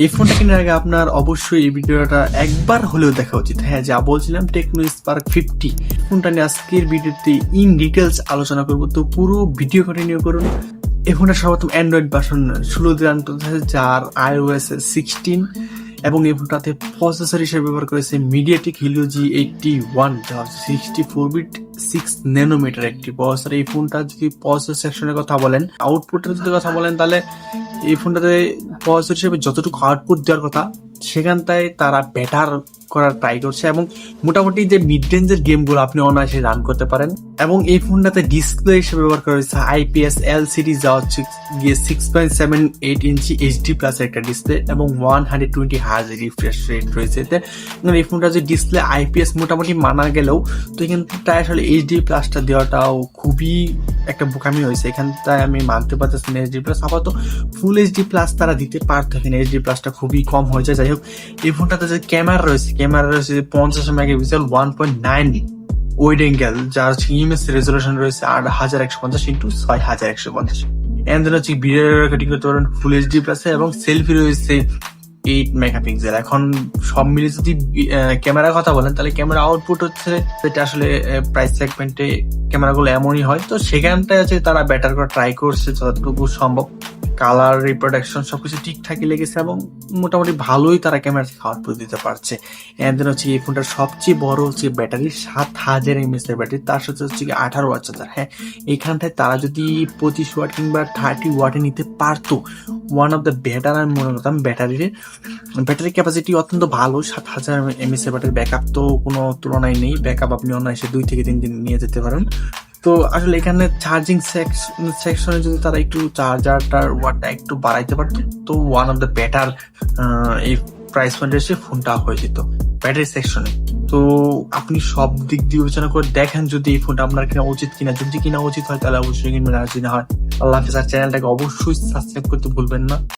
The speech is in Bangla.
এই ফোনটা কেনার আগে আপনার অবশ্যই এই ভিডিওটা একবার হলেও দেখা উচিত। হ্যাঁ, যা বলছিলাম টেকনো স্পার্ক 50 ফোনটা নিয়ে আজকের ভিডিওতে ইন ডিটেলস আলোচনা করবো, তো পুরো ভিডিও কন্টিনিউ করুন। এই ফোনটা সর্বপ্রথম অ্যান্ড্রয়েড ভার্সন 16 দিয়ে আনতে হচ্ছে, যার iOS 16 এবং এই ফোনটাতে প্রসেসর হিসেবে ব্যবহার করেছে মিডিয়াটেক হিলিও G81, যা 64 বিট 6 ন্যানোমিটার একটি প্রসেসর। এই ফোনটা যদি প্রসেসর সেকশনের কথা বলেন, আউটপুটের যদি কথা বলেন, তাহলে এই ফোনটাতে প্রসেসর হিসেবে যতটুকু আউটপুট দেওয়ার কথা সেখানটায় তারা বেটার করার ট্রাই করছে, এবং মোটামুটি যে মিড রেঞ্জের গেমগুলো আপনি অনায়াসে রান করতে পারেন। এবং এই ফোনটাতে ডিসপ্লে হিসেবে ব্যবহার করা হয়েছে IPS LCD, যা হচ্ছে গিয়ে 6.78 ইঞ্চি HD প্লাস একটা ডিসপ্লে এবং 120 হার্জ রিফ্রেশ রেট রয়েছে এতে। এই ফোনটা যে ডিসপ্লে IPS মোটামুটি মানা গেলেও, তো এখানটায় আসলে HD প্লাসটা দেওয়াটাও খুবই একটা বোকামি হয়েছে। এখানটায় আমি মানতে পারতেছি না HD প্লাস, আপাতত ফুল HD প্লাস তারা দিতে পারতো, এখানে HD প্লাসটা খুবই কম হয়ে যায়। যাই হোক, এই ফোনটাতে যে ক্যামেরা রয়েছে 50 মেগাপিক্সেল 1.9 ওয়াইড অ্যাঙ্গেল, যার হচ্ছে ইমেজ রেজলিউশন রয়েছে 8150x6150। এন্ড দেন হচ্ছে ভিডিও রেকর্ডিং করতে পারবেন ফুল HD প্লাসে, এবং সেলফি রয়েছে 8 মেগাপিক্সেল। এখন সব মিলে যদি ক্যামেরার কথা বলেন, তাহলে ক্যামেরা আউটপুট হচ্ছে, যেটা আসলে প্রাইস সেগমেন্টে ক্যামেরাগুলো এমনই হয়, তো সেখানটায় আছে তারা বেটার করে ট্রাই করছে যতটুকু সম্ভব। কালার রিপ্রোডাকশন সবকিছু ঠিকঠাকই লেগেছে এবং মোটামুটি ভালোই তারা ক্যামেরা থেকে আউটপুট দিতে পারছে। এন্ড দেন হচ্ছে এই ফোনটার সবচেয়ে বড় হচ্ছে ব্যাটারি, 7000 mAh এর ব্যাটারি, তার সাথে হচ্ছে 18 ওয়াট চার্জার। হ্যাঁ, এইখানটায় তারা যদি 25 ওয়াট কিংবা 30 ওয়াটে নিতে পারতো, ওয়ান অফ দ্য বেটার আমি মনে করতাম। ব্যাটারি ক্যাপাসিটি অত্যন্ত ভালো, 7000 mAh এর ব্যাটারি, ব্যাকআপ তো কোনো তুলনায় নেই। ব্যাকআপ আপনি অনায়াসে 2 থেকে 3 দিন নিয়ে যেতে পারেন। তো আসলে এখানে চার্জিং সেকশনে যদি তারা একটু চার্জারটার ওয়াটটা একটু বাড়াইতে পারতো, তো ওয়ান অফ দ্য বেটার এই প্রাইস পয়েন্টে এসে ফোনটা হয়ে যেত ব্যাটারি সেকশনে। তো আপনি সব দিক দিয়ে বিবেচনা করে দেখেন যদি এই ফোনটা আপনার কিনা উচিত কিনা। যদি কিনা উচিত হয় তাহলে অবশ্যই কিনবেন, আর যদি না হয় আল্লাহ হাফেজ। আর চ্যানেলটাকে অবশ্যই সাবস্ক্রাইব করতে ভুলবেন না।